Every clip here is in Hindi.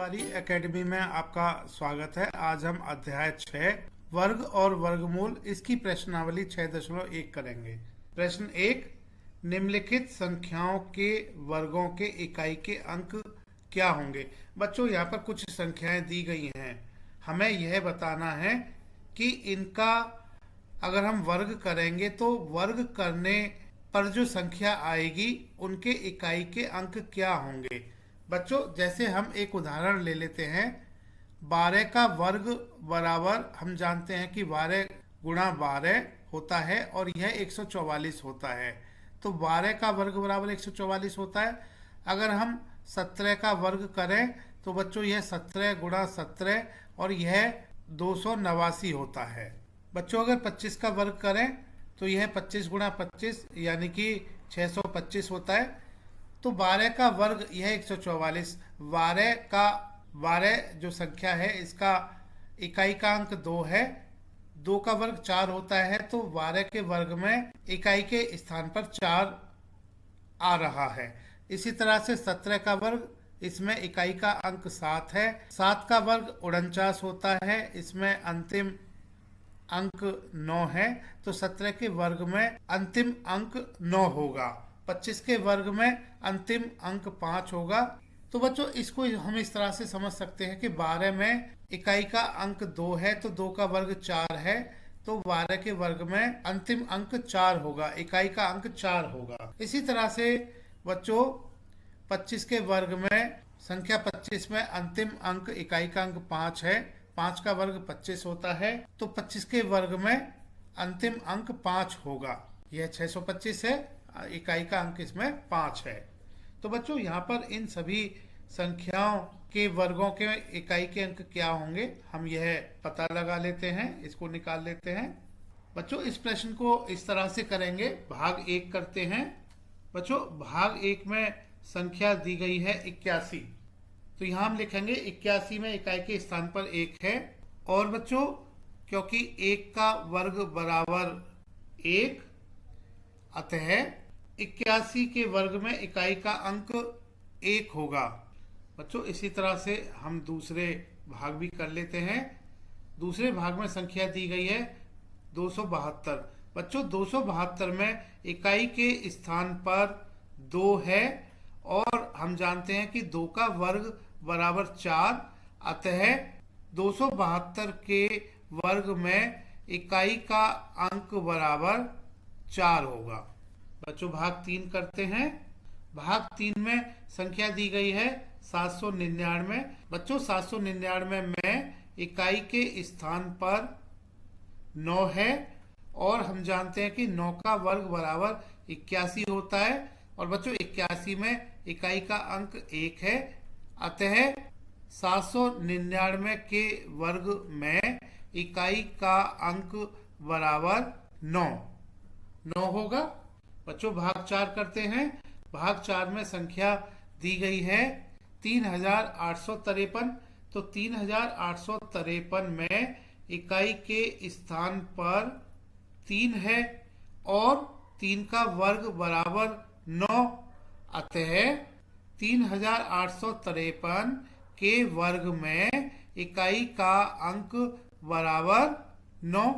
हमारी एकेडमी में आपका स्वागत है। आज हम अध्याय 6 वर्ग और वर्गमूल इसकी प्रश्नावली 6.1 करेंगे। प्रश्न 1, निम्नलिखित संख्याओं के वर्गों के इकाई के अंक क्या होंगे। बच्चों, यहाँ पर कुछ संख्याएं दी गई हैं, हमें यह बताना है कि इनका अगर हम वर्ग करेंगे तो वर्ग करने पर जो संख्या आएगी उनके इकाई के अंक क्या होंगे। बच्चों, जैसे हम एक उदाहरण ले लेते हैं, 12 का वर्ग बराबर हम जानते हैं कि 12 गुणा 12 होता है और यह 144 होता है। तो 12 का वर्ग बराबर 144 होता है। अगर हम 17 का वर्ग करें तो बच्चों यह 17 गुणा 17 और यह 289 होता है। बच्चों, अगर 25 का वर्ग करें तो यह 25 गुणा 25 यानी कि 625 होता है। तो 12 का वर्ग यह 144, 12 जो संख्या है इसका इकाई का अंक 2 है। 2 का वर्ग 4 होता है, तो 12 के वर्ग में इकाई के स्थान पर 4 आ रहा है। इसी तरह से 17 का वर्ग, इसमें इकाई का अंक 7 है। 7 का वर्ग 49 होता है, इसमें अंतिम अंक 9 है। तो 17 के वर्ग में अंतिम अंक 9 होगा। 25 के वर्ग में अंतिम अंक 5 होगा। तो बच्चों, इसको हम इस तरह से समझ सकते हैं कि 12 में इकाई का अंक 2 है, तो 2 का वर्ग 4 है, तो 12 के वर्ग में अंतिम अंक 4 होगा, इकाई का अंक 4 होगा। इसी तरह से बच्चों 25 के वर्ग में संख्या 25 में अंतिम अंक इकाई का अंक 5 है, 5 का वर्ग 25 होता है, तो 25 के वर्ग में अंतिम अंक 5 होगा। यह 625 है, इकाई का अंक इसमें 5 है। तो बच्चों, यहाँ पर इन सभी संख्याओं के वर्गों के इकाई के अंक क्या होंगे हम यह पता लगा लेते हैं, इसको निकाल लेते हैं। बच्चों, इस प्रश्न को इस तरह से करेंगे, भाग 1 करते हैं। बच्चों, भाग 1 में संख्या दी गई है 81, तो यहाँ हम लिखेंगे 81 में इकाई के स्थान पर 1 है। और बच्चों, क्योंकि 1 का वर्ग बराबर 1, अतः 81 के वर्ग में इकाई का अंक 1 होगा। बच्चों, इसी तरह से हम दूसरे भाग भी कर लेते हैं। दूसरे भाग में संख्या दी गई है 272। बच्चों, 272 में इकाई के स्थान पर 2 है और हम जानते हैं कि 2 का वर्ग बराबर 4, अतः 272 के वर्ग में इकाई का अंक बराबर 4 होगा। बच्चों, भाग 3 करते हैं। भाग 3 में संख्या दी गई है 799। बच्चों, 799 में इकाई के स्थान पर 9 है और हम जानते हैं कि 9 का वर्ग बराबर 81 होता है। और बच्चों, 81 में इकाई का अंक 1 है, अतः 799 के वर्ग में इकाई का अंक बराबर 9 होगा। बच्चों, भाग 4 करते हैं। भाग 4 में संख्या दी गई है 3853। तो 3853 में इकाई के स्थान पर 3 है और 3 का वर्ग बराबर 9, अतः 3853 के वर्ग में इकाई का अंक बराबर 9।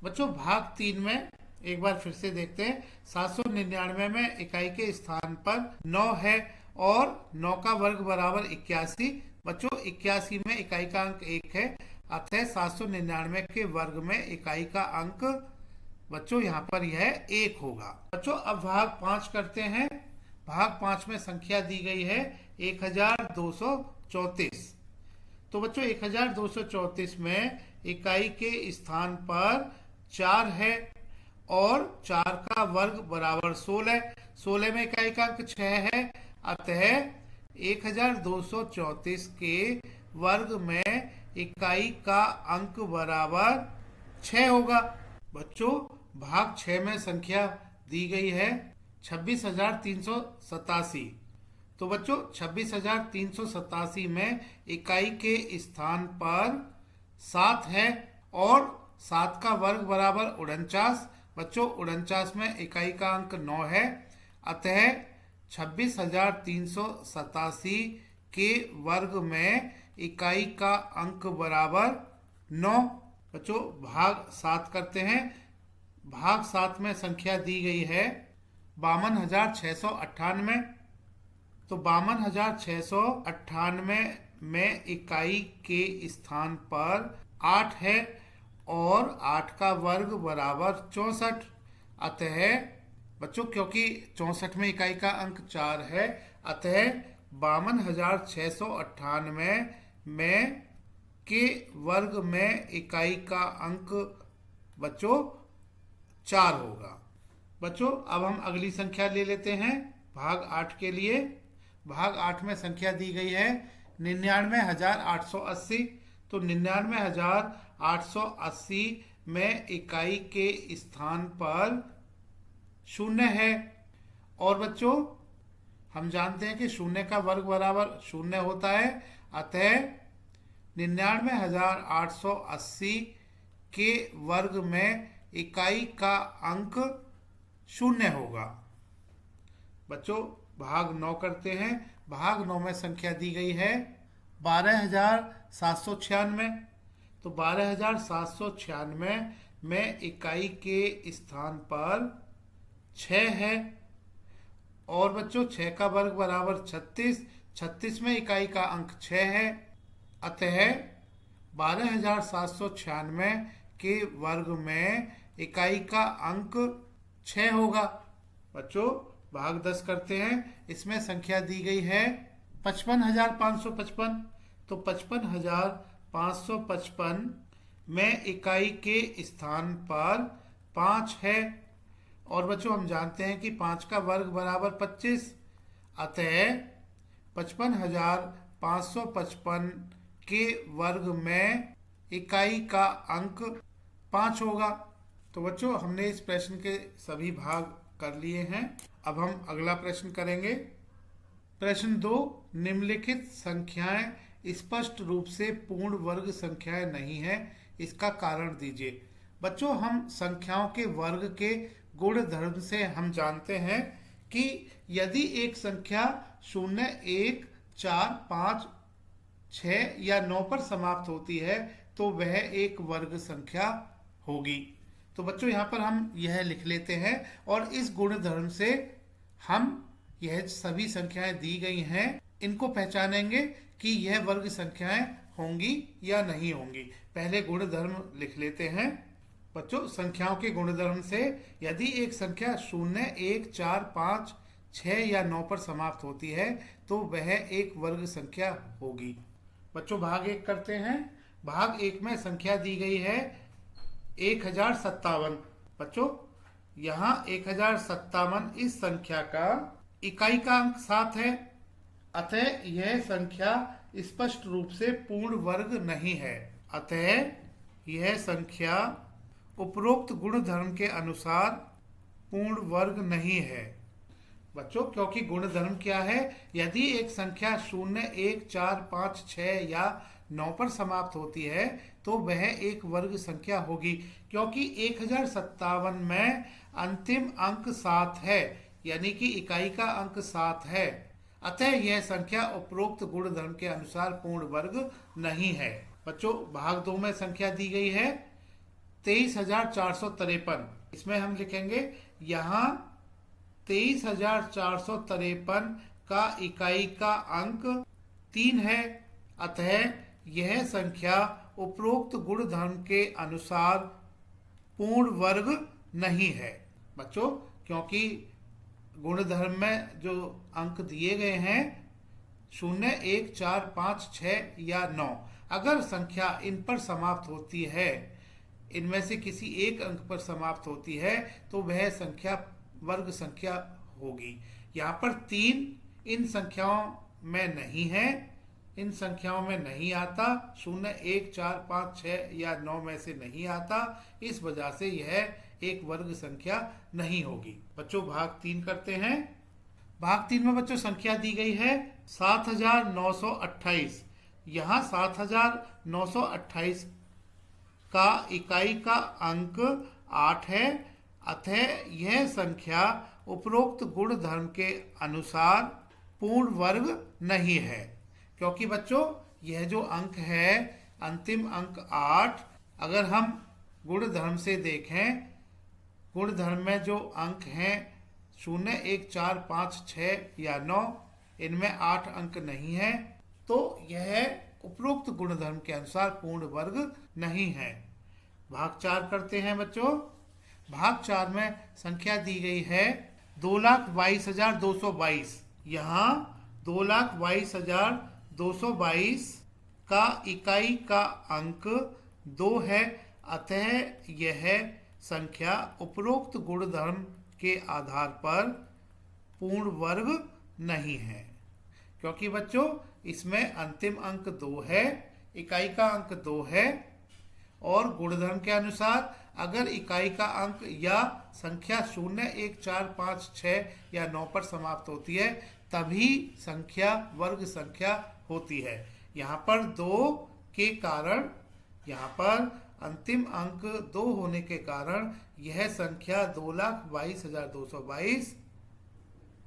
बच्चों, भाग 3 में एक बार फिर से देखते हैं। 799 में इकाई के स्थान पर 9 है और 9 का वर्ग बराबर 81। बच्चों, 81 में इकाई का अंक 1 है, अतः 799 के वर्ग में इकाई का अंक बच्चों यहाँ पर यह 1 होगा। बच्चों, अब भाग 5 करते हैं। भाग 5 में संख्या दी गई है 1234। तो बच्चों, 1234 में इकाई के स्थान पर 4 है और 4 का वर्ग बराबर 16। 16 में इकाई का अंक 6 है, अतः 1234 के वर्ग में इकाई का अंक बराबर 6 होगा। बच्चों, भाग 6 में संख्या दी गई है 26,387। तो बच्चों, 26,387 में इकाई के स्थान पर 7 है और 7 का वर्ग बराबर 49। बच्चों, 49 में इकाई का अंक 9 है, अतः 26,387 के वर्ग में इकाई का अंक बराबर 9। बच्चों भाग 7 करते हैं। भाग 7 में संख्या दी गई है 52,698। तो 52,698 में इकाई के स्थान पर 8 है और 8 का वर्ग बराबर 64। अतः बच्चों क्योंकि 64 में इकाई का अंक 4 है, अतः 52,698 में के वर्ग में इकाई का अंक बच्चों 4 होगा। बच्चों अब हम अगली संख्या ले लेते हैं भाग 8 के लिए। भाग 8 में संख्या दी गई है 99,880। तो 99,880 में इकाई के स्थान पर 0 है। और बच्चों हम जानते हैं कि 0 का वर्ग बराबर 0 होता है, अतः 99,880 के वर्ग में इकाई का अंक 0 होगा। बच्चों भाग 9 करते हैं। भाग 9 में संख्या दी गई है 12,796। तो 12,796 में इकाई के स्थान पर 6 है। और बच्चों 6 का वर्ग बराबर 36। 36 में इकाई का अंक 6 है, अतः 12,796 के वर्ग में इकाई का अंक 6 होगा। बच्चों भाग 10 करते हैं। इसमें संख्या दी गई है 55,555। तो 55,555 में इकाई के स्थान पर 5 है। और बच्चों हम जानते हैं कि 5 का वर्ग बराबर 25, अतः 55,555 के वर्ग में इकाई का अंक 5 होगा। तो बच्चों हमने इस प्रश्न के सभी भाग कर लिए हैं। अब हम अगला प्रश्न करेंगे। प्रश्न 2, निम्नलिखित संख्याएं स्पष्ट रूप से पूर्ण वर्ग संख्याएं नहीं है, इसका कारण दीजिए। बच्चों हम संख्याओं के वर्ग के गुण धर्म से हम जानते हैं कि यदि एक संख्या 0, 1, 4, 5, 6 या 9 पर समाप्त होती है तो वह एक वर्ग संख्या होगी। तो बच्चों यहाँ पर हम यह लिख लेते हैं और इस गुण धर्म से हम यह सभी संख्याएं दी गई हैं इनको पहचानेंगे कि यह वर्ग संख्याएं होंगी या नहीं होंगी। पहले गुण धर्म लिख लेते हैं। बच्चों संख्याओं के गुणधर्म से यदि एक संख्या 0, 1, 4, 5, 6 या 9 पर समाप्त होती है तो वह एक वर्ग संख्या होगी। बच्चों भाग 1 करते हैं। भाग 1 में संख्या दी गई है 1057। बच्चों यहाँ 1057 इस संख्या का इकाई का अंक 7 है, अतः यह संख्या स्पष्ट रूप से पूर्ण वर्ग नहीं है। अतः यह संख्या उपरोक्त गुण धर्म के अनुसार पूर्ण वर्ग नहीं है। बच्चों क्योंकि गुण धर्म क्या है, यदि एक संख्या 0, 1, 4, 5, 6 या 9 पर समाप्त होती है तो वह एक वर्ग संख्या होगी। क्योंकि 1057 में अंतिम अंक 7 है, यानी कि इकाई का अंक 7 है, अतः यह संख्या उपरोक्त गुण धर्म के अनुसार पूर्ण वर्ग नहीं है। बच्चों भाग 2 में संख्या दी गई है 23,453। इसमें हम लिखेंगे यहाँ 23,453 का इकाई का अंक 3 है, अतः यह संख्या उपरोक्त गुण धर्म के अनुसार पूर्ण वर्ग नहीं है। बच्चों क्योंकि गुण धर्म में जो अंक दिए गए हैं 0, 1, 4, 5, 6 या 9, अगर संख्या इन पर समाप्त होती है, इनमें से किसी एक अंक पर समाप्त होती है तो वह संख्या वर्ग संख्या होगी। यहाँ पर 3 इन संख्याओं में नहीं है, इन संख्याओं में नहीं आता, 0, 1, 4, 5, 6 या 9 में से नहीं आता, इस वजह से यह एक वर्ग संख्या नहीं होगी। बच्चों भाग 3 करते हैं। भाग 3 में बच्चों संख्या दी गई है 7,928। यहाँ 7,928 का इकाई का अंक 8 है, अतः यह संख्या उपरोक्त गुण धर्म के अनुसार पूर्ण वर्ग नहीं है। क्योंकि बच्चों यह जो अंक है अंतिम अंक 8, अगर हम गुणधर्म से देखें, गुणधर्म में जो अंक हैं 0, 1, 4, 5, 6 या 9, इनमें 8 अंक नहीं है, तो यह उपरोक्त गुणधर्म के अनुसार पूर्ण वर्ग नहीं है। भाग 4 करते हैं बच्चों। भाग 4 में संख्या दी गई है 2,22,222। यहाँ 2,22,222 का इकाई का अंक 2 है, अतः यह संख्या उपरोक्त गुणधर्म के आधार पर पूर्ण वर्ग नहीं है। क्योंकि बच्चों इसमें अंतिम अंक 2 है, इकाई का अंक 2 है, और गुणधर्म के अनुसार अगर इकाई का अंक या संख्या 0, 1, 4, 5, 6 या 9 पर समाप्त होती है तभी संख्या वर्ग संख्या होती है। यहाँ पर 2 के कारण, यहाँ पर अंतिम अंक 2 होने के कारण यह संख्या 2,22,222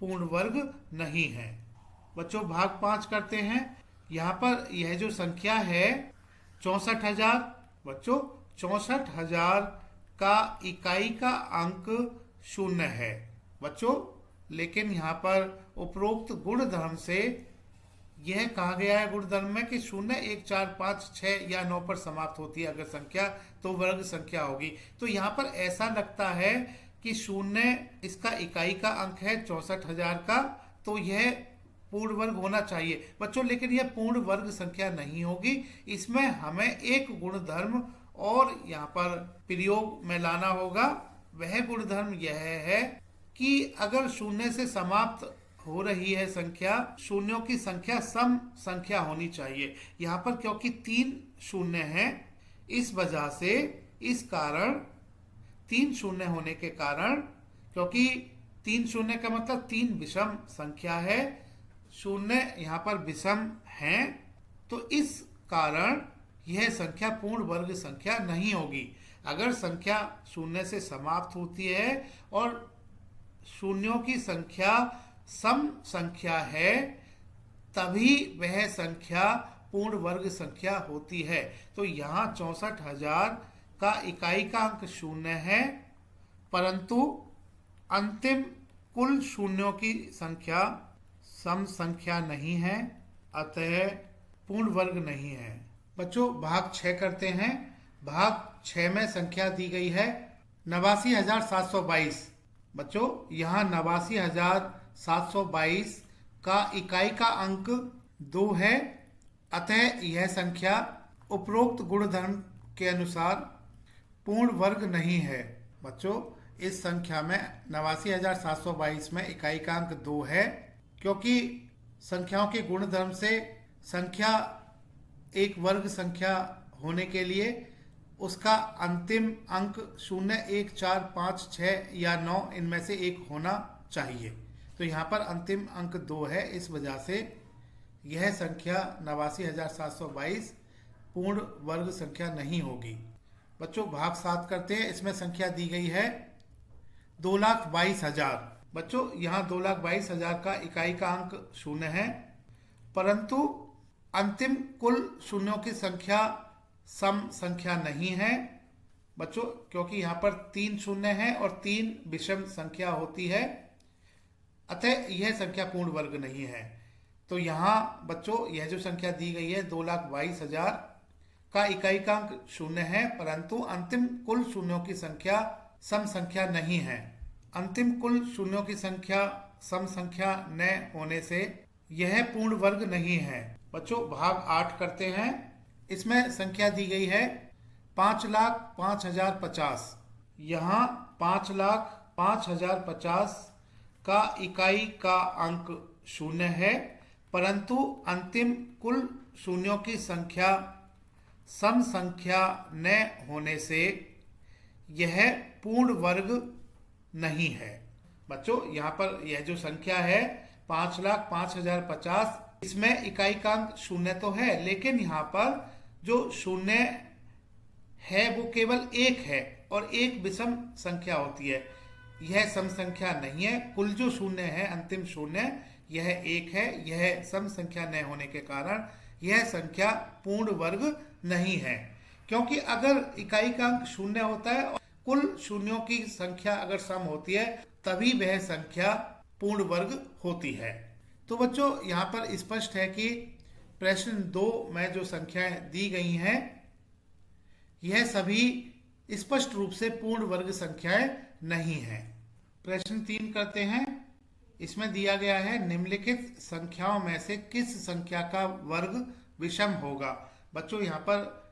पूर्ण वर्ग नहीं है। बच्चों भाग 5 करते हैं। यहाँ पर यह जो संख्या है 64,000, बच्चों 64,000 का इकाई का अंक 0 है बच्चों, लेकिन यहाँ पर उपरोक्त गुणधर्म से यह कहा गया है गुणधर्म में कि 0, 1, 4, 5, 6 या 9 पर समाप्त होती है अगर संख्या तो वर्ग संख्या होगी। तो यहाँ पर ऐसा लगता है कि 0 इसका इकाई का अंक है 64,000 का, तो यह पूर्ण वर्ग होना चाहिए बच्चों, लेकिन यह पूर्ण वर्ग संख्या नहीं होगी। इसमें हमें एक गुणधर्म और यहाँ पर प्रयोग में लाना होगा। वह गुणधर्म यह है कि अगर 0 से समाप्त हो रही है संख्या, शून्यों की संख्या सम संख्या होनी चाहिए। यहाँ पर क्योंकि 3 शून्य हैं, इस वजह से इस कारण 3 शून्य होने के कारण, क्योंकि 3 शून्य का मतलब 3 विषम संख्या है, शून्य यहाँ पर विषम हैं, तो इस कारण यह संख्या पूर्ण वर्ग संख्या नहीं होगी। अगर संख्या 0 से समाप्त होती है और शून्यों की संख्या सम संख्या है तभी वह संख्या पूर्ण वर्ग संख्या होती है। तो यहाँ 64,000 का इकाई का अंक 0 है, परंतु अंतिम कुल शून्यों की संख्या सम संख्या नहीं है, अतः पूर्ण वर्ग नहीं है। बच्चों भाग 6 करते हैं। भाग 6 में संख्या दी गई है 89,722। बच्चों यहाँ 89,722 का इकाई का अंक 2 है, अतः यह संख्या उपरोक्त गुणधर्म के अनुसार पूर्ण वर्ग नहीं है। बच्चों इस संख्या में 89,722 में इकाई का अंक 2 है, क्योंकि संख्याओं के गुणधर्म से संख्या एक वर्ग संख्या होने के लिए उसका अंतिम अंक 0, 1, 4, 5, 6 या 9 इनमें से एक होना चाहिए। तो यहाँ पर अंतिम अंक 2 है, इस वजह से यह संख्या 89,722 पूर्ण वर्ग संख्या नहीं होगी। बच्चों भाग 7 करते हैं। इसमें संख्या दी गई है 2,22,000। बच्चों यहाँ 2,22,000 का इकाई का अंक 0 है, परंतु अंतिम कुल शून्यों की संख्या सम संख्या नहीं है बच्चों, क्योंकि यहाँ पर 3 शून्य है और 3 विषम संख्या होती है, अतः यह संख्या पूर्ण वर्ग नहीं है। तो यहाँ बच्चों यह जो संख्या दी गई है 2,22,000 का इकाई का अंक 0 है, परंतु अंतिम कुल शून्यों की संख्या सम संख्या नहीं है। अंतिम कुल शून्यों की संख्या सम संख्या न होने से यह पूर्ण वर्ग नहीं है। बच्चों भाग 8 करते हैं। इसमें संख्या दी गई है 5,05,050। यहाँ 5,05,050 का इकाई का अंक 0 है, परंतु अंतिम कुल शून्यों की संख्या सम संख्या न होने से यह पूर्ण वर्ग नहीं है। बच्चों यहाँ पर यह जो संख्या है 5,05,050, इसमें इकाई का अंक 0 तो है, लेकिन यहाँ पर जो 0 है वो केवल 1 है और 1 विषम संख्या होती है, यह सम संख्या नहीं है। कुल जो 0 है अंतिम 0 यह एक है, यह सम संख्या न होने के कारण यह संख्या पूर्ण वर्ग नहीं है। क्योंकि अगर इकाई का अंक शून्य होता है और कुल शून्यों की संख्या अगर सम होती है तभी वह संख्या पूर्ण वर्ग होती है। तो बच्चों यहाँ पर स्पष्ट है कि प्रश्न 2 में जो संख्याएं दी गई हैं यह सभी स्पष्ट रूप से पूर्ण वर्ग संख्याएं नहीं हैं। प्रश्न 3 करते हैं। इसमें दिया गया है निम्नलिखित संख्याओं में से किस संख्या का वर्ग विषम होगा। बच्चों यहाँ पर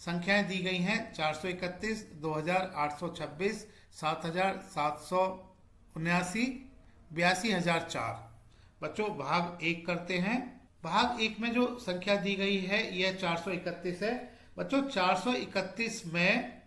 संख्याएं दी गई हैं 431, 2826, 7779, 82004। बच्चों भाग 1 करते हैं। भाग 1 में जो संख्या दी गई है यह 431 है। बच्चों 431 में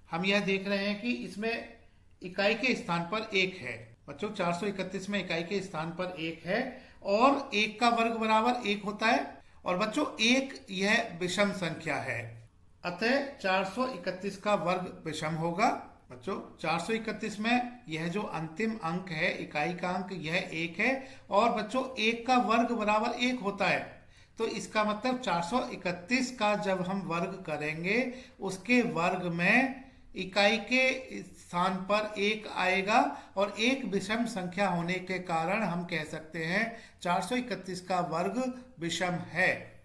हम यह देख रहे हैं कि इसमें इकाई के स्थान पर 1 है। बच्चों 431 में इकाई के स्थान पर 1 है और 1 का वर्ग बराबर 1 होता है। और बच्चों 1 यह विषम संख्या है, अतः 431 का वर्ग विषम होगा। बच्चों 431 में यह जो अंतिम अंक है, इकाई का अंक, यह 1 है और बच्चों 1 का वर्ग बराबर 1 होता है। तो इसका मतलब 431 का जब हम वर्ग करेंगे उसके वर्ग में इकाई के स्थान पर 1 आएगा और 1 विषम संख्या होने के कारण हम कह सकते हैं 431 का वर्ग विषम है।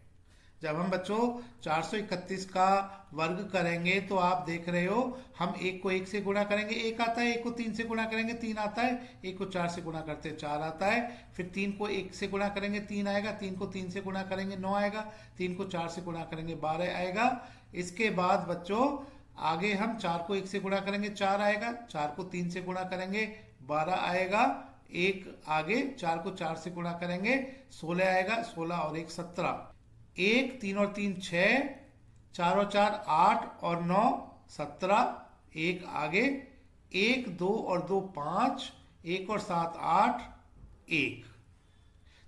जब हम बच्चों 431 का वर्ग करेंगे तो आप देख रहे हो हम 1 को 1 से गुणा करेंगे 1 आता है, 1 को 3 से गुणा करेंगे 3 आता है, 1 को 4 से गुणा करते 4 आता है, फिर 3 को 1 से गुणा करेंगे 3 आएगा, 3 को 3 से गुणा करेंगे 9 आएगा, 3 को 4 से गुणा करेंगे 12 आएगा। इसके बाद बच्चों आगे हम 4 को 1 से गुणा करेंगे 4 आएगा, 4 को 3 से गुणा करेंगे 12 आएगा, 1 आगे 4 को 4 से गुणा करेंगे 16 आएगा, 16 और 1 17, 1 3 और 3 6, 4 और 4 8 और 9 17, 1 आगे 1 2 और 2 5, 1 और 7 8 1।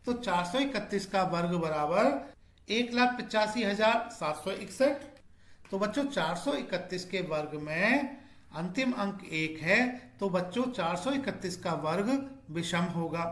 तो 431 का वर्ग बराबर 1,85,761। तो बच्चों 431 के वर्ग में अंतिम अंक 1 है, तो बच्चों 431 का वर्ग विषम होगा।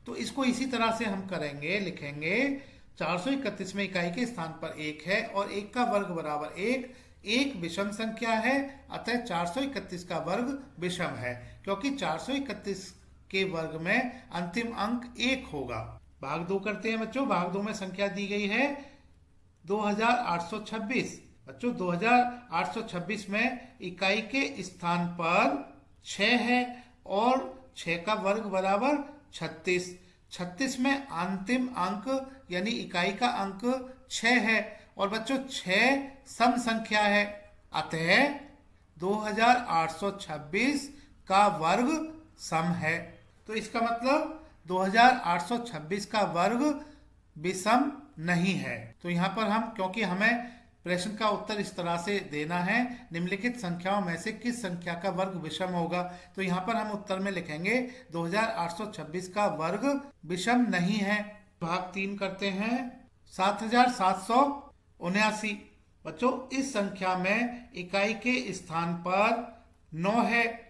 तो इसको इसी तरह से हम करेंगे, लिखेंगे 431 में इकाई के स्थान पर 1 है और 1 का वर्ग बराबर 1, 1 विषम संख्या है, अतः 431 का वर्ग विषम है क्योंकि 431 के वर्ग में अंतिम अंक 1 होगा। भाग 2 करते हैं बच्चों। भाग 2 में संख्या दी गई है 2826। बच्चों 2826 में इकाई के स्थान पर 6 है और 6 का वर्ग बराबर 36। 36 में अंतिम अंक यानी इकाई का अंक 6 है और बच्चों 6 सम संख्या है, अतः 2826 का वर्ग सम है। तो इसका मतलब 2826 का वर्ग विषम नहीं है। तो यहाँ पर हम, क्योंकि हमें प्रश्न का उत्तर इस तरह से देना है निम्नलिखित संख्याओं में से किस संख्या का वर्ग विषम होगा, तो यहाँ पर हम उत्तर में लिखेंगे 2826 का वर्ग विषम नहीं है। भाग 3 करते हैं। 7779। बच्चों इस संख्या में इकाई के स्थान पर 9 है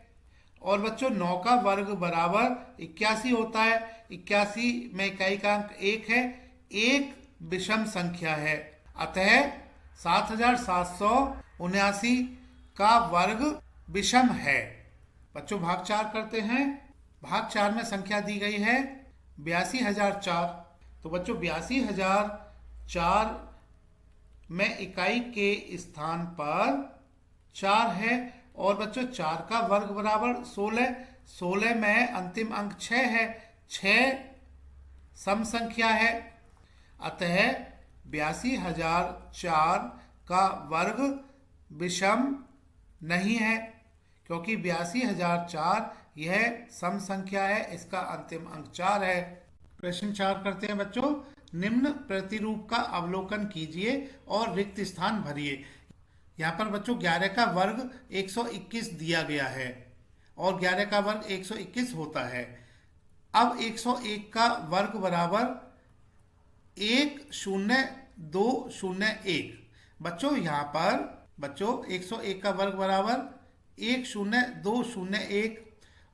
और बच्चों 9 का वर्ग बराबर 81 होता है। 81 में इकाई का अंक 1 है, 1 विषम संख्या है, अतः 7779 का वर्ग विषम है। बच्चों भाग 4 करते हैं। भाग 4 में संख्या दी गई है 82,004। तो बच्चों 82,004 में इकाई के स्थान पर 4 है और बच्चों 4 का वर्ग बराबर 16। 16 में अंतिम अंक 6 है, 6 सम संख्या है, अतः 82,004 का वर्ग विषम नहीं है क्योंकि 82,004 यह सम संख्या है, इसका अंतिम अंक 4 है। प्रश्न 4 करते हैं बच्चों। निम्न प्रतिरूप का अवलोकन कीजिए और रिक्त स्थान भरिए। यहाँ पर बच्चों 11 का वर्ग 121 दिया गया है और 11 का वर्ग 121 होता है। अब 101 का वर्ग बराबर 10201। बच्चों यहाँ पर बच्चों 101 का वर्ग बराबर 10201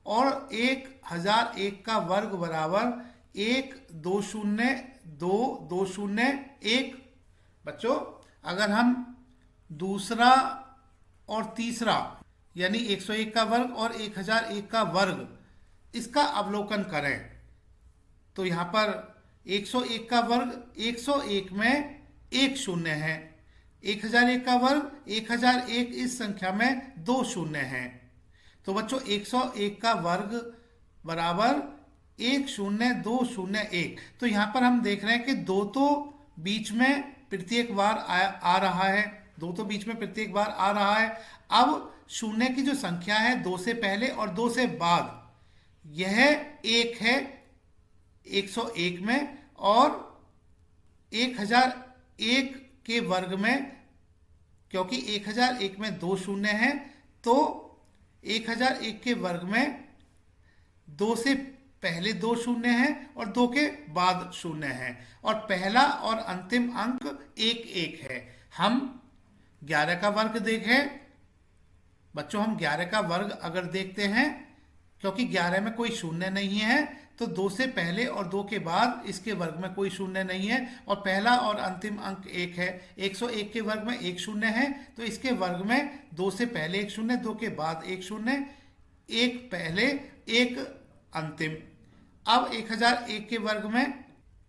और 1001 का वर्ग बराबर एक, दो शून्य, दो, दो शून्य, एक। बच्चों अगर हम दूसरा और तीसरा यानी 101 का वर्ग और 1001 का वर्ग इसका अवलोकन करें तो यहाँ पर 101 का वर्ग 101 में एक शून्य है, 1001 का वर्ग 1001 इस संख्या में दो शून्य है। तो बच्चों 101 का वर्ग बराबर 10201। तो यहाँ पर हम देख रहे हैं कि दो तो बीच में प्रत्येक बार आ रहा है, दो तो बीच में प्रत्येक बार आ रहा है। अब शून्य की जो संख्या है दो से पहले और दो से बाद यह एक है 101 में, और 1001 के वर्ग में, क्योंकि 1001 में दो शून्य है तो 1001 के वर्ग में दो से पहले दो शून्य है और दो के बाद शून्य है, और पहला और अंतिम अंक एक एक है। हम 11 का वर्ग देखें बच्चों, हम 11 का वर्ग अगर देखते हैं, क्योंकि 11 में कोई शून्य नहीं है तो दो से पहले और दो के बाद इसके वर्ग में कोई शून्य नहीं है, और पहला और अंतिम अंक एक है। 101 के वर्ग में एक शून्य है तो इसके वर्ग में दो से पहले एक शून्य, दो के बाद एक शून्य, एक पहले एक अंतिम। अब 1001 के वर्ग में,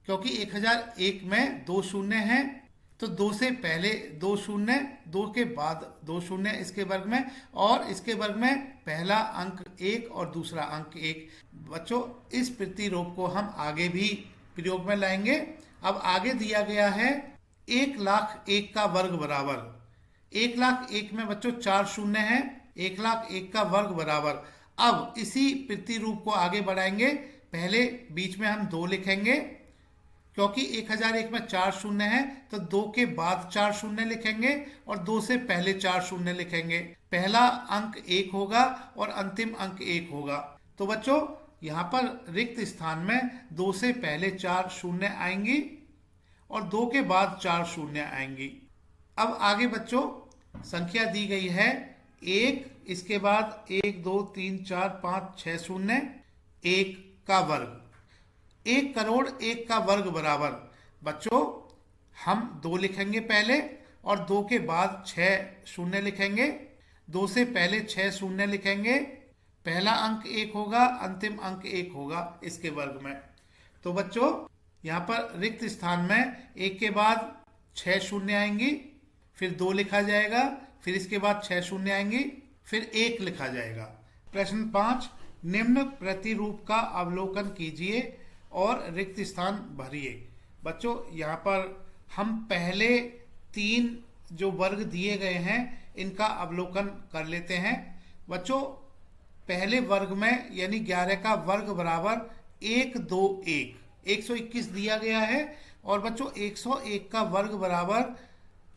क्योंकि 1001 में दो शून्य है तो दो से पहले दो शून्य, दो के बाद दो शून्य इसके वर्ग में, और इसके वर्ग में पहला अंक एक और दूसरा अंक एक। बच्चों इस प्रतिरूप को हम आगे भी प्रयोग में लाएंगे। अब आगे दिया गया है 1,01,000 का वर्ग बराबर, 1,01,000 में बच्चों चार शून्य है, 1,01,000 का वर्ग बराबर। अब इसी प्रतिरूप को आगे बढ़ाएंगे। पहले बीच में हम दो लिखेंगे, क्योंकि 1001 में चार शून्य है तो दो के बाद चार शून्य लिखेंगे और दो से पहले चार शून्य लिखेंगे। पहला अंक एक होगा और अंतिम अंक एक होगा। तो बच्चों यहाँ पर रिक्त स्थान में दो से पहले चार शून्य आएंगी और दो के बाद चार शून्य आएंगी। अब आगे बच्चों संख्या दी गई है एक, इसके बाद 1 2 3 4 5 6 शून्य, एक का वर्ग। 1,01,00,000 का वर्ग बराबर, बच्चों हम दो लिखेंगे पहले और दो के बाद छह शून्य लिखेंगे, दो से पहले छह शून्य लिखेंगे, पहला अंक एक होगा, अंतिम अंक एक होगा इसके वर्ग में। तो बच्चों यहाँ पर रिक्त स्थान में एक के बाद छह शून्य आएंगी, फिर दो लिखा जाएगा, फिर इसके बाद छह शून्य आएंगी, फिर एक लिखा जाएगा। प्रश्न 5, निम्न प्रतिरूप का अवलोकन कीजिए और रिक्त स्थान भरिए। बच्चों यहाँ पर हम पहले तीन जो वर्ग दिए गए हैं इनका अवलोकन कर लेते हैं। बच्चों पहले वर्ग में यानी 11 का वर्ग बराबर 1 2 1, 121 दिया गया है, और बच्चों 101 का वर्ग बराबर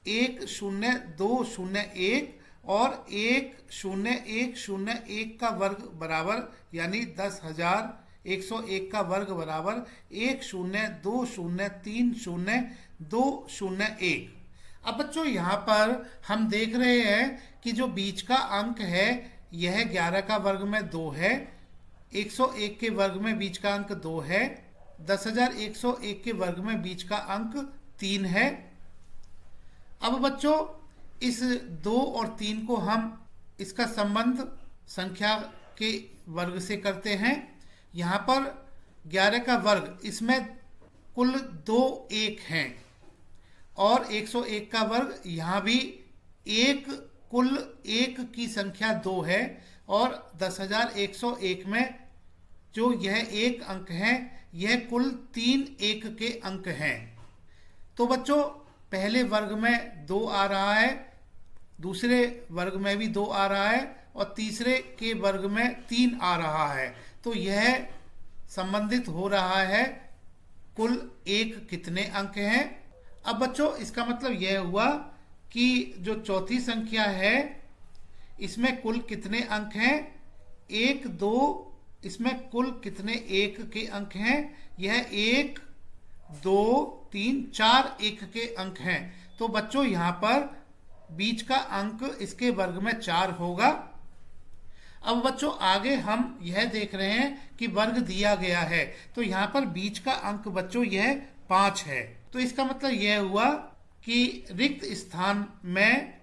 1,02,01 और 1,01,01 का वर्ग बराबर यानी 10,000। 101 का वर्ग बराबर 1,02,03,02,01। अब बच्चों यहाँ पर हम देख रहे हैं कि जो बीच का अंक है यह 11 का वर्ग में 2 है, 101 के वर्ग में बीच का अंक 2 है, 10,101 के वर्ग में बीच का अंक 3 है। अब बच्चों इस 2 और 3 को हम इसका संबंध संख्या के वर्ग से करते हैं। यहाँ पर 11 का वर्ग, इसमें कुल 2 एक हैं, और 101 का वर्ग यहाँ भी एक, कुल एक की संख्या 2 है, और 10,101 में जो यह एक अंक है यह कुल 3 एक के अंक हैं। तो बच्चों पहले वर्ग में 2 आ रहा है, दूसरे वर्ग में भी 2 आ रहा है, और तीसरे के वर्ग में 3 आ रहा है। तो यह संबंधित हो रहा है कुल एक कितने अंक हैं। अब बच्चों इसका मतलब यह हुआ कि जो चौथी संख्या है इसमें कुल कितने अंक हैं, 1 2, इसमें कुल कितने एक के अंक हैं, यह 1 2 3 4 एक के अंक हैं। तो बच्चों यहाँ पर बीच का अंक इसके वर्ग में 4 होगा। अब बच्चों आगे हम यह देख रहे हैं कि वर्ग दिया गया है, तो यहाँ पर बीच का अंक बच्चों यह 5 है। तो इसका मतलब यह हुआ कि रिक्त स्थान में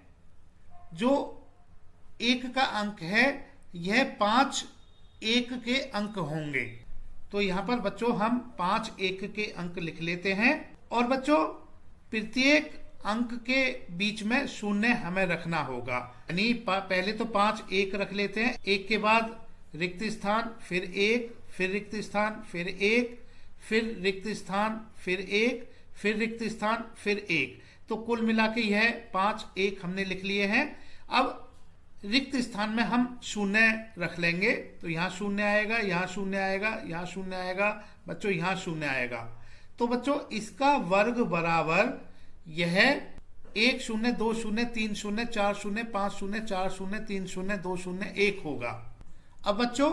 जो 1 का अंक है यह 5 1 के अंक होंगे। तो यहाँ पर बच्चों हम 5 1 के अंक लिख लेते हैं। और बच्चों प्रत्येक अंक के बीच में शून्य हमें रखना होगा, यानी पहले तो 5 1 रख लेते हैं, 1 के बाद रिक्त स्थान, फिर 1, फिर रिक्त स्थान, फिर 1, फिर रिक्त स्थान, फिर 1, फिर रिक्त स्थान, फिर 1। तो कुल मिला के यह 5 1 हमने लिख लिए हैं। अब रिक्त स्थान में हम शून्य रख लेंगे, तो यहाँ शून्य आएगा, यहाँ शून्य आएगा, यहाँ शून्य आएगा, बच्चों यहाँ शून्य आएगा। तो बच्चों इसका वर्ग बराबर यह 1 0 2 0 3 0 4 0 5 0 4 0 3 0 2 0 1 होगा। अब बच्चों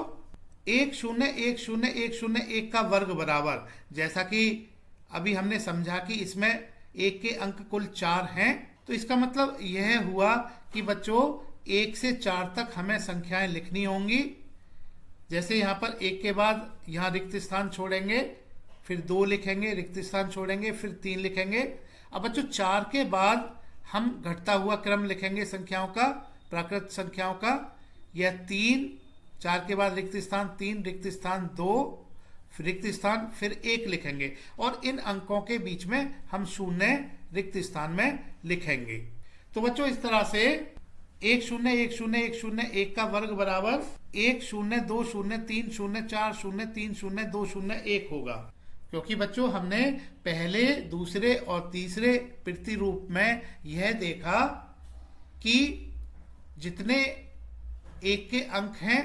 1 0 1 0 1 0 1 का वर्ग बराबर, जैसा कि अभी हमने समझा कि इसमें 1 के अंक कुल 4 हैं, तो इसका मतलब यह हुआ कि बच्चों 1 से 4 तक हमें संख्याएं लिखनी होंगी। जैसे यहाँ पर 1 के बाद यहाँ रिक्त स्थान छोड़ेंगे, फिर 2 लिखेंगे, रिक्त स्थान छोड़ेंगे, फिर 3 लिखेंगे। अब बच्चों 4 के बाद हम घटता हुआ क्रम लिखेंगे संख्याओं का, प्राकृत संख्याओं का। यह 3, 4 के बाद रिक्त स्थान 3, रिक्त स्थान 2, फिर रिक्त स्थान, फिर 1 लिखेंगे। और इन अंकों के बीच में हम शून्य रिक्त स्थान में लिखेंगे। तो बच्चों इस तरह से 1 0 1 0 1 0 1 का वर्ग बराबर 1 0 2 0 3 0 4 0 3 0 2 0 1 होगा। क्योंकि बच्चों हमने पहले, दूसरे और तीसरे प्रतिरूप में यह देखा कि जितने 1 के अंक हैं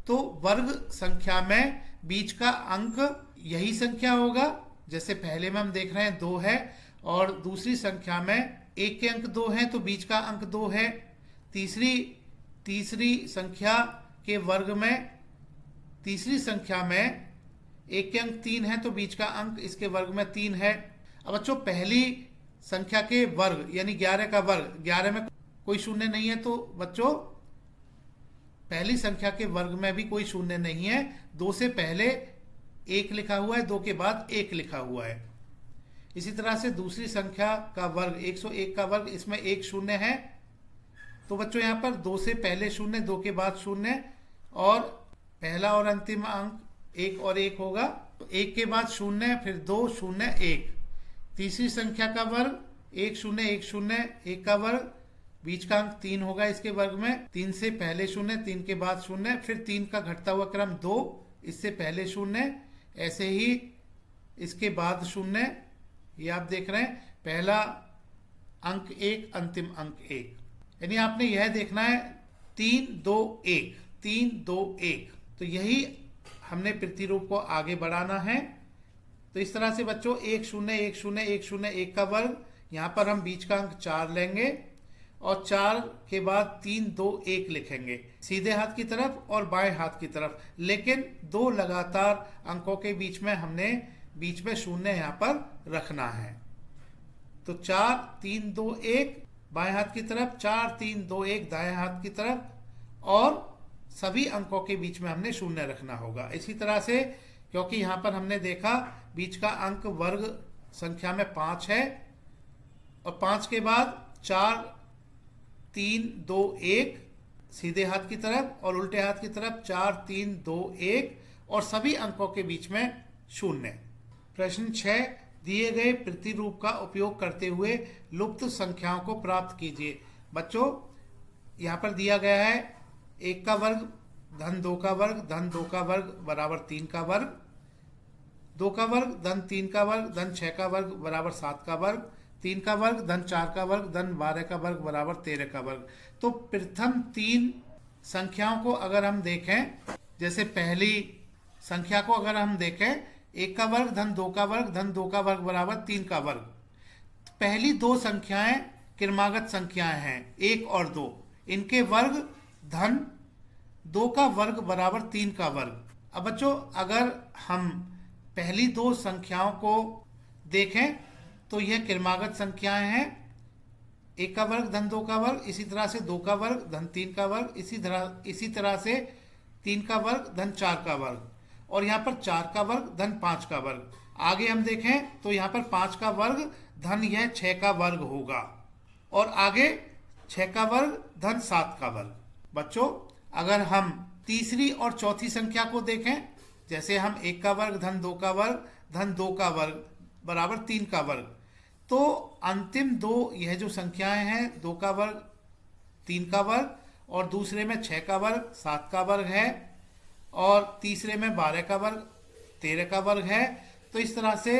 तो वर्ग संख्या में बीच का अंक यही संख्या होगा। जैसे पहले में हम देख रहे हैं 2 है, और दूसरी संख्या में 1 के अंक 2 हैं तो बीच का अंक 2 है। तीसरी संख्या के वर्ग में, तीसरी संख्या में 1 के अंक 3 है तो बीच का अंक इसके वर्ग में 3 है। अब बच्चों पहली संख्या के वर्ग यानी 11 का वर्ग, 11 में कोई शून्य नहीं है, तो बच्चों पहली संख्या के वर्ग में भी कोई शून्य नहीं है। 2 से पहले 1 लिखा हुआ है, 2 के बाद 1 लिखा हुआ है। इसी तरह से दूसरी संख्या का वर्ग 101 का वर्ग, इसमें 1 शून्य है, तो बच्चों यहाँ पर 2 से पहले शून्य, 2 के बाद शून्य, और पहला और अंतिम अंक 1 और 1 होगा। तो 1 के बाद शून्य, फिर 2 0 1। तीसरी संख्या का वर्ग 1 0 1 0 1 का वर्ग, बीच का अंक 3 होगा इसके वर्ग में। 3 से पहले शून्य, 3 के बाद शून्य, फिर 3 का घटता हुआ क्रम 2, इससे पहले शून्य, ऐसे ही इसके बाद शून्य। ये आप देख रहे हैं पहला अंक 1, अंतिम अंक 1। यानी आपने यह देखना है 3 2 1, 3 2 1। तो यही हमने प्रतिरूप को आगे बढ़ाना है। तो इस तरह से बच्चों 1 0 1 0 1 0 1 का वर्ग, यहाँ पर हम बीच का अंक 4 लेंगे और 4 के बाद 3 2 1 लिखेंगे सीधे हाथ की तरफ और बाएं हाथ की तरफ। लेकिन 2 लगातार अंकों के बीच में हमने बीच में शून्य यहाँ पर रखना है। तो 4 3 2 1 बाएं हाथ की तरफ, 4 3 2 1 दाएं हाथ की तरफ, और सभी अंकों के बीच में हमने शून्य रखना होगा। इसी तरह से क्योंकि यहाँ पर हमने देखा बीच का अंक वर्ग संख्या में 5 है, और 5 के बाद 4 3 2 1 सीधे हाथ की तरफ और उल्टे हाथ की तरफ 4 3 2 1, और सभी अंकों के बीच में शून्य। प्रश्न 6, दिए गए प्रतिरूप का उपयोग करते हुए लुप्त संख्याओं को प्राप्त कीजिए। बच्चों यहाँ पर दिया गया है 1 का वर्ग धन 2 का वर्ग धन 2 का वर्ग बराबर 3 का वर्ग, 2 का वर्ग धन 3 का वर्ग धन 6 का वर्ग बराबर 7 का वर्ग, 3 का वर्ग धन 4 का वर्ग धन 12 का वर्ग बराबर 13 का वर्ग। तो प्रथम 3 संख्याओं को अगर हम देखें, जैसे पहली संख्या को अगर हम देखें 1 का वर्ग धन 2 का वर्ग धन 2 का वर्ग बराबर 3 का वर्ग। पहली 2 संख्याएं क्रमागत संख्याएं हैं 1 और 2, इनके वर्ग धन 2 का वर्ग बराबर 3 का वर्ग। अब बच्चों अगर हम पहली 2 संख्याओं को देखें तो यह क्रमागत संख्याएं हैं, 1 का वर्ग धन 2 का वर्ग, इसी तरह से 2 का वर्ग धन 3 का वर्ग, इसी तरह से तीन का वर्ग धन चार का वर्ग, और यहाँ पर चार का वर्ग धन पांच का वर्ग। आगे हम देखें तो यहाँ पर पांच का वर्ग धन यह छह का वर्ग होगा, और आगे छह का वर्ग धन सात का वर्ग। बच्चों अगर हम तीसरी और चौथी संख्या को देखें, जैसे हम एक का वर्ग धन दो का वर्ग धन दो का वर्ग बराबर तीन का वर्ग, तो अंतिम दो यह जो संख्याएं हैं, दो का वर्ग तीन का वर्ग, और दूसरे में छह का वर्ग सात का वर्ग है, और तीसरे में 12 का वर्ग 13 का वर्ग है। तो इस तरह से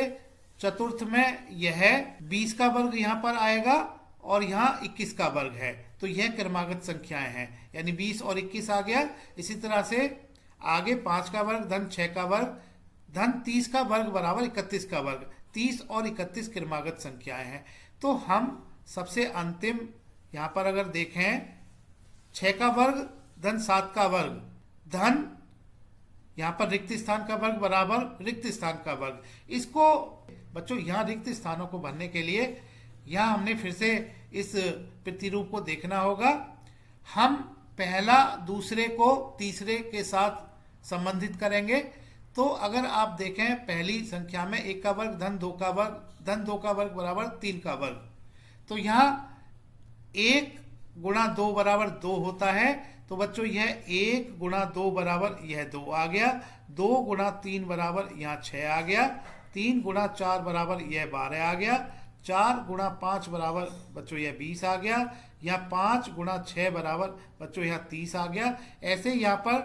चतुर्थ में यह 20 का वर्ग यहाँ पर आएगा, और यहाँ 21 का वर्ग है। तो यह क्रमागत संख्याएं हैं, यानी 20 और 21 आ गया। इसी तरह से आगे 5 का वर्ग धन 6 का वर्ग धन 30 का वर्ग बराबर 31 का वर्ग। 30 और 31 क्रमागत संख्याएं हैं। तो हम सबसे अंतिम यहाँ पर अगर देखें, 6 का वर्ग धन 7 का वर्ग धन यहाँ पर रिक्त स्थान का वर्ग बराबर रिक्त स्थान का वर्ग। इसको बच्चों यहाँ रिक्त स्थानों को भरने के लिए यहाँ हमने फिर से इस प्रतिरूप को देखना होगा। हम पहला दूसरे को तीसरे के साथ संबंधित करेंगे। तो अगर आप देखें पहली संख्या में एक का वर्ग धन दो का वर्ग धन दो का वर्ग बराबर तीन का वर्ग, तो यहाँ एक गुणा दो बराबर दो होता है। तो बच्चों यह एक गुणा दो बराबर यह दो आ गया। दो गुणा तीन बराबर यहाँ छः आ गया। तीन गुणा चार बराबर यह 12 आ गया। चार गुणा पाँच बराबर बच्चों यह 20 आ गया। यहाँ पाँच गुणा छः बराबर बच्चों यहाँ 30 आ गया। ऐसे यहाँ पर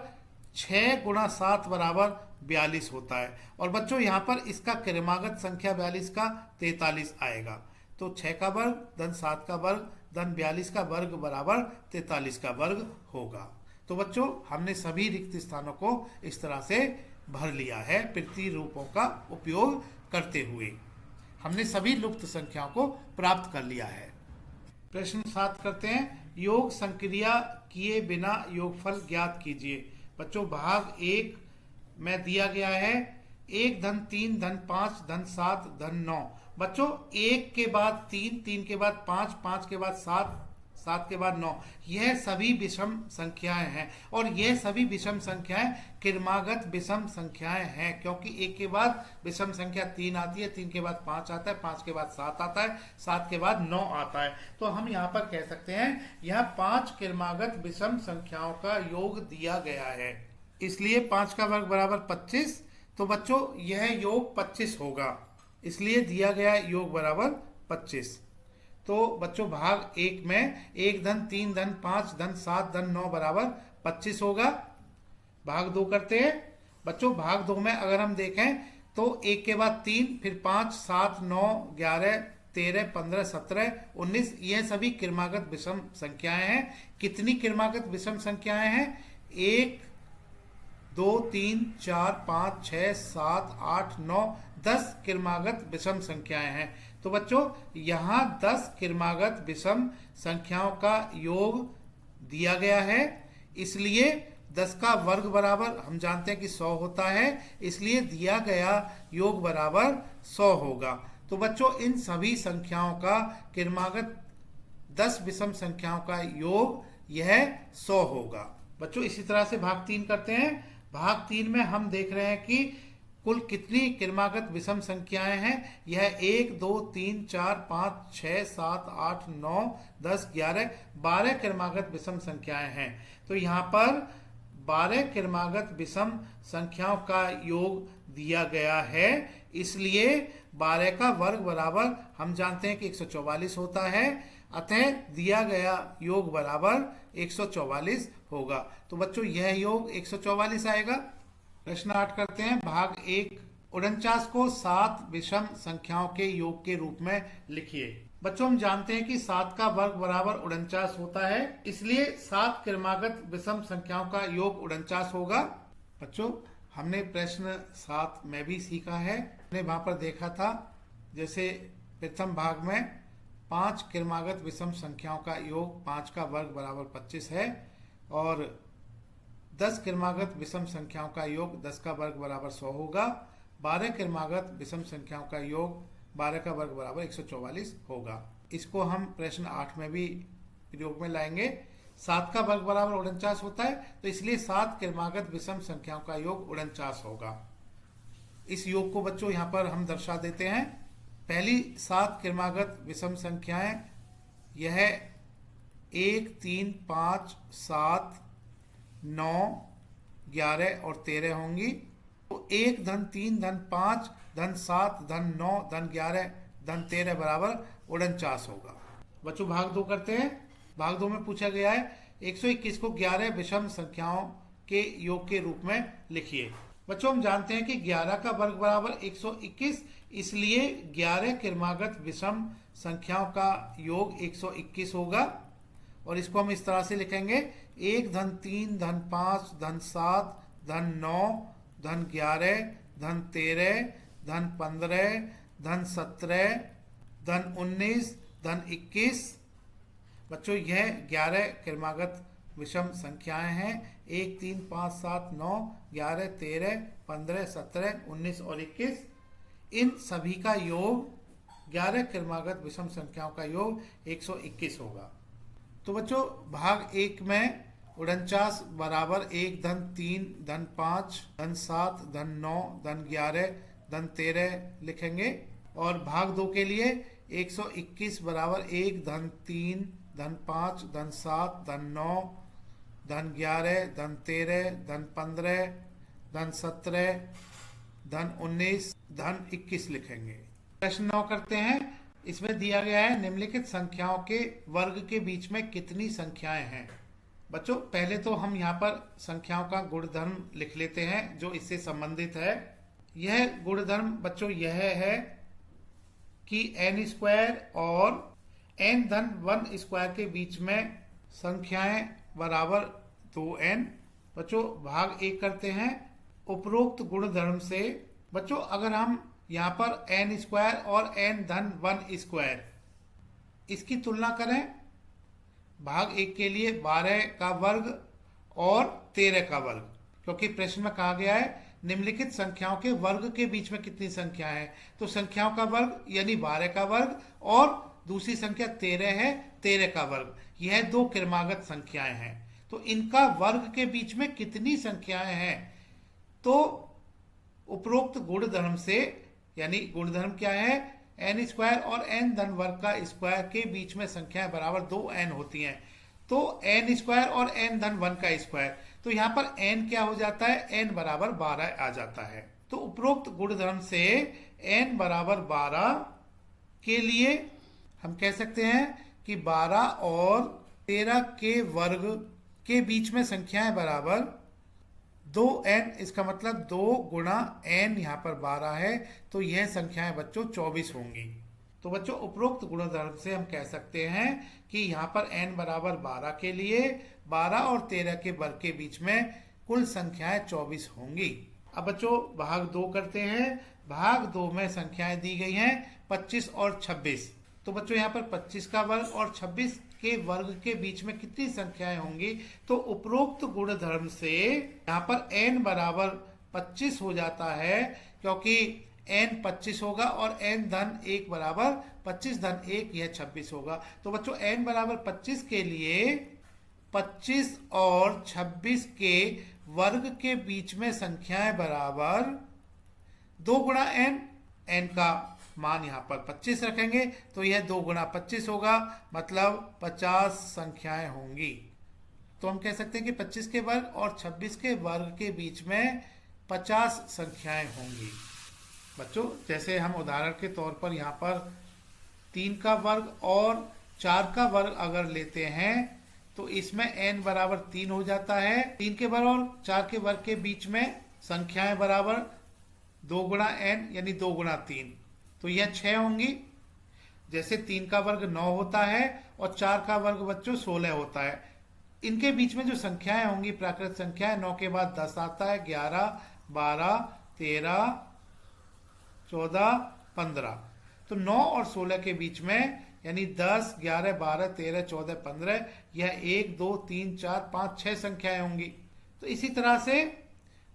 6 गुणा 7 बराबर 42 होता है। और बच्चों यहाँ पर इसका क्रमागत संख्या 42 का 43 आएगा। तो 6 का वर्ग धन 7 का वर्ग धन 42 का वर्ग बराबर 43 का वर्ग होगा। तो बच्चों हमने सभी रिक्त स्थानों को इस तरह से भर लिया है प्रतिरूपों का उपयोग करते हुए। हमने सभी लुप्त संख्याओं को प्राप्त कर लिया है। प्रश्न 7 करते हैं, योग संक्रिया किए बिना योगफल ज्ञात कीजिए। बच्चों भाग 1 में दिया गया है 1 धन 3 धन 5 धन 7 धन 9। बच्चों 1 के बाद 3, 3 के बाद 5, 5 के बाद 7, 7 के बाद 9, यह सभी विषम संख्याएं हैं। और यह सभी विषम संख्याएं क्रमागत विषम संख्याएं हैं, क्योंकि 1 के बाद विषम संख्या 3 आती है, 3 के बाद 5 आता है, 5 के बाद 7 आता है, 7 के बाद 9 आता है। तो हम यहाँ पर कह सकते हैं यह 5 क्रमागत विषम संख्याओं का योग दिया गया है, इसलिए 5 का वर्ग बराबर 25। तो बच्चों यह योग 25 होगा, इसलिए दिया गया योग बराबर 25। तो बच्चों भाग 1 में 1 धन 3 धन 5 धन 7 धन 9 बराबर 25 होगा। भाग 2 करते हैं। बच्चों भाग 2 में अगर हम देखें तो 1 के बाद 3, फिर 5, 7, 9, 11, 13, 15, 17, 19, यह सभी क्रमागत विषम संख्याएं हैं। कितनी क्रमागत विषम संख्याएं हैं? 1, 2, 3, 4, 5, 6, 7, 8, 9, 10 क्रमागत विषम संख्याएं हैं। तो बच्चों यहाँ 10 क्रमागत विषम संख्याओं का योग दिया गया है, इसलिए 10 का वर्ग बराबर हम जानते हैं कि 100 होता है, इसलिए दिया गया योग बराबर 100 होगा। तो बच्चों इन सभी संख्याओं का क्रमागत 10 विषम संख्याओं का योग यह 100 होगा। बच्चों इसी तरह से भाग 3 करते हैं। भाग 3 में हम देख रहे हैं कि कुल कितनी क्रमागत विषम संख्याएं हैं। यह 1, 2, 3, 4, 5, 6, 7, 8, 9, 10, 11, 12 क्रमागत विषम संख्याएं हैं। तो यहाँ पर 12 क्रमागत विषम संख्याओं का योग दिया गया है, इसलिए 12 का वर्ग बराबर हम जानते हैं कि 144 होता है, अतः दिया गया योग बराबर 144 होगा। तो बच्चों यह योग 144 आएगा। प्रश्न 8 करते हैं। भाग 1, 49 को 7 विषम संख्याओं के योग के रूप में लिखिए। बच्चों हम जानते हैं कि 7 का वर्ग बराबर 49 होता है, इसलिए 7 क्रमागत विषम संख्याओं का योग 49 होगा। बच्चों हमने प्रश्न 7 में भी सीखा है, हमने वहां पर देखा था जैसे प्रथम भाग में 5 क्रमागत विषम संख्याओं का योग 5 का वर्ग बराबर 25 है, और 10 क्रमागत विषम संख्याओं का योग 10 का वर्ग बराबर 100 होगा। 12 क्रमागत विषम संख्याओं का योग 12 का वर्ग बराबर 144 होगा। इसको हम प्रश्न 8 में भी प्रयोग में लाएंगे। 7 का वर्ग बराबर 49 होता है, तो इसलिए 7 क्रमागत विषम संख्याओं का योग 49 होगा। इस योग को बच्चों यहाँ पर हम दर्शा देते हैं। पहली 7 क्रमागत विषम संख्याएं यह 1, 3, 5, 7, 9, 11 और 13 होंगी। तो 1 धन 3 धन 5 धन 7 धन 9 धन 11 धन 13 बराबर 49 होगा। बच्चों भाग 2 करते हैं। भाग 2 में पूछा गया है 121 को 11 विषम संख्याओं के योग के रूप में लिखिए। बच्चों हम जानते हैं कि 11 का वर्ग बराबर 121, इसलिए 11 क्रमागत विषम संख्याओं का योग 121 होगा। और इसको हम इस तरह से लिखेंगे 1 धन 3 धन 5 धन 7 धन 9 धन 11 धन 13 धन 15 धन 17 धन 19 धन 21। बच्चों यह 11 क्रमागत विषम संख्याएं हैं। 1, 3, 5, 7, 9, 11, 13, 15, 17, 19 और 21। इन सभी का योग 11 क्रमागत विषम संख्याओं का योग 121 होगा। तो बच्चों भाग 1 में 49 बराबर 1 धन 3 धन 5 धन 7 धन 9 धन 11 धन 13 लिखेंगे। और भाग 2 के लिए 121 बराबर 1 धन 3 धन 5 धन 7 धन 9 धन 11 धन 13 धन 15 धन 17 धन 19 धन 21 लिखेंगे। प्रश्न 9 करते हैं। इसमें दिया गया है निम्नलिखित संख्याओं के वर्ग के बीच में कितनी संख्याएं हैं। बच्चों पहले तो हम यहाँ पर संख्याओं का गुणधर्म लिख लेते हैं जो इससे संबंधित है। यह गुणधर्म बच्चों यह है कि n स्क्वायर और n धन 1 स्क्वायर के बीच में संख्याएं बराबर 2n। बच्चों भाग 1 करते हैं। उपरोक्त गुणधर्म से बच्चों अगर हम यहाँ पर n स्क्वायर और n धन 1 स्क्वायर इसकी तुलना करें, भाग 1 के लिए 12 का वर्ग और 13 का वर्ग, क्योंकि प्रश्न में कहा गया है निम्नलिखित संख्याओं के वर्ग के बीच में कितनी संख्या है। तो संख्याओं का वर्ग यानी 12 का वर्ग और दूसरी संख्या 13 है, 13 का वर्ग। यह दो क्रमागत संख्याएं हैं, तो इनका वर्ग के बीच में कितनी संख्याएं हैं। तो उपरोक्त गुणधर्म से, यानी गुणधर्म क्या है, n स्क्वायर और n धन वर्ग का स्क्वायर के बीच में संख्याएं बराबर 2n होती हैं। तो n स्क्वायर और n धन 1 का स्क्वायर, तो यहाँ पर n क्या हो जाता है, n बराबर 12 आ जाता है। तो उपरोक्त गुणधर्म से n बराबर 12 के लिए हम कह सकते हैं कि 12 और 13 के वर्ग के बीच में संख्याएं बराबर 2n। इसका मतलब 2 गुणा n, यहाँ पर 12 है, तो यह संख्याएं बच्चों 24 होंगी। तो बच्चों उपरोक्त गुणधर्म से हम कह सकते हैं कि यहाँ पर n बराबर 12 के लिए 12 और 13 के वर्ग के बीच में कुल संख्याएं 24 होंगी। अब बच्चों भाग 2 करते हैं। भाग 2 में संख्याएं दी गई हैं 25 और 26। तो बच्चों यहाँ पर 25 का वर्ग और 26 के वर्ग के बीच में कितनी संख्याएं होंगी। तो उपरोक्त गुणधर्म से यहाँ पर n बराबर 25 हो जाता है, क्योंकि n 25 होगा और n धन 1 बराबर 25 धन 1, यह 26 होगा। तो बच्चों n बराबर 25 के लिए 25 और 26 के वर्ग के बीच में संख्याएं बराबर 2 गुणा n। n का मान यहाँ पर 25 रखेंगे, तो यह 2 गुणा 25 होगा, मतलब 50 संख्याएं होंगी। तो हम कह सकते हैं कि 25 के वर्ग और 26 के वर्ग के बीच में 50 संख्याएं होंगी। बच्चों जैसे हम उदाहरण के तौर पर यहाँ पर 3 का वर्ग और 4 का वर्ग अगर लेते हैं, तो इसमें n बराबर 3 हो जाता है। 3 के वर्ग और 4 के वर्ग के बीच में संख्याएं बराबर 2 गुणा n, यानी 2 गुणा 3, तो यह 6 होंगी। जैसे 3 का वर्ग 9 होता है और 4 का वर्ग बच्चों 16 होता है। इनके बीच में जो संख्याएं होंगी प्राकृत संख्याएं, 9 के बाद 10 आता है, 11, 12, 13, 14, 15। तो 9 और 16 के बीच में यानी 10, 11, 12, 13, 14, 15, यह 1, 2, 3, 4, 5, 6 संख्याएं होंगी। तो इसी तरह से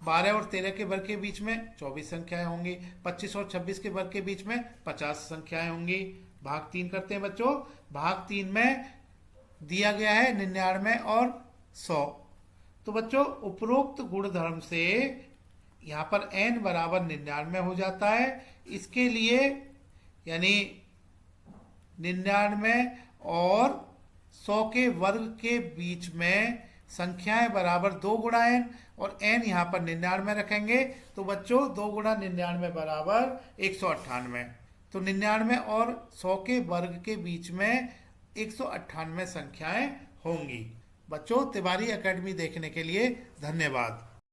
12 और 13 के वर्ग के बीच में 24 संख्याएं होंगी। 25 और 26 के वर्ग के बीच में 50 संख्याएं होंगी। भाग 3 करते हैं बच्चों। भाग 3 में दिया गया है 99 और 100। तो बच्चों उपरोक्त गुणधर्म से यहाँ पर n बराबर 99 हो जाता है। इसके लिए यानी 99 और 100 के वर्ग के बीच में संख्याएं बराबर 2 गुणा n, और n यहाँ पर 99 रखेंगे तो बच्चों 2 गुणा 99 बराबर 198। तो 99 और 100 के वर्ग के बीच में 198 संख्याएं होंगी। बच्चों तिवारी एकेडमी देखने के लिए धन्यवाद।